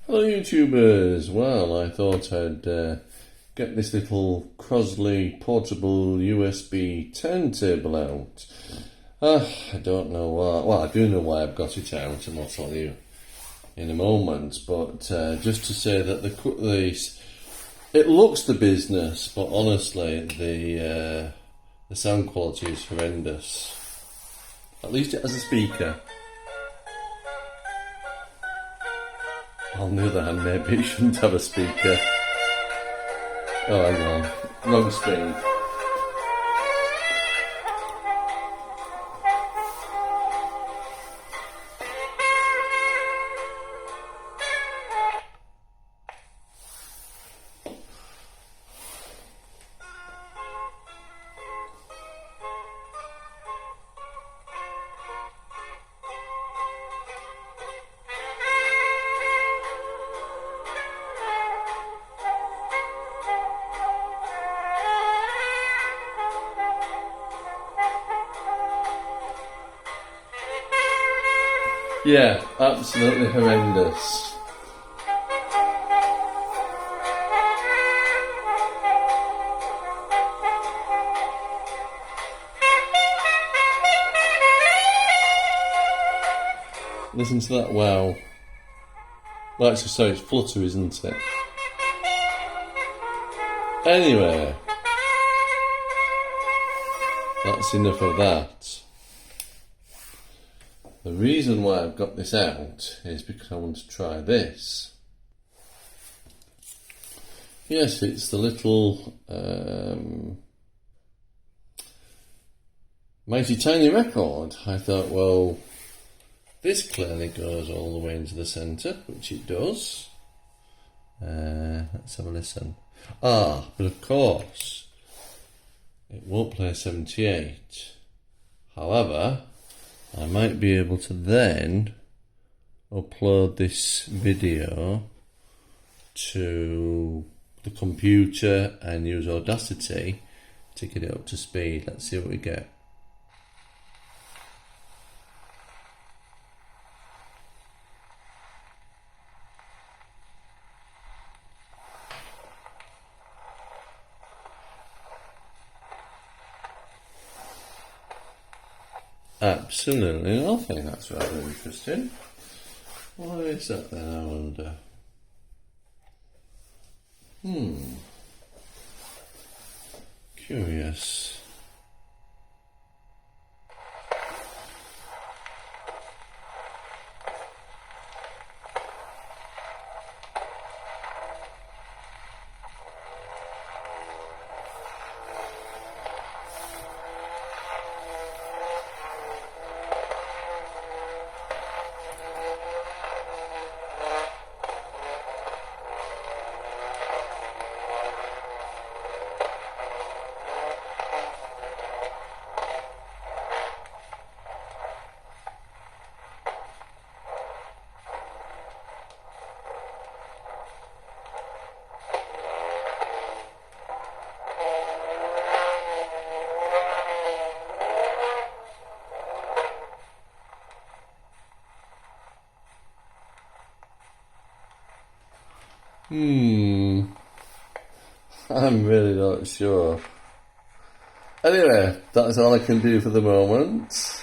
Hello YouTubers, well I thought I'd get this little Crosley portable USB turntable out. I don't know why, well I do know why I've got it out and I'll tell you in a moment, but just to say that it looks the business, but honestly the sound quality is horrendous. At least it has a speaker. On the other hand, maybe it shouldn't have a speaker. Oh, hang on. Wrong screen. Yeah, absolutely horrendous. Listen to that wow. Well, actually, sorry, it's flutter, isn't it? Anyway, that's enough of that. The reason why I've got this out is because I want to try this. Yes, it's the little Mighty Tiny record. I thought, well, this clearly goes all the way into the centre, which it does. Let's have a listen. But of course, it won't play 78. However, I might be able to then upload this video to the computer and use Audacity to get it up to speed. Let's see what we get. Absolutely nothing. That's rather interesting. Why is that then, I wonder? Curious. I'm really not sure. Anyway, that's all I can do for the moment.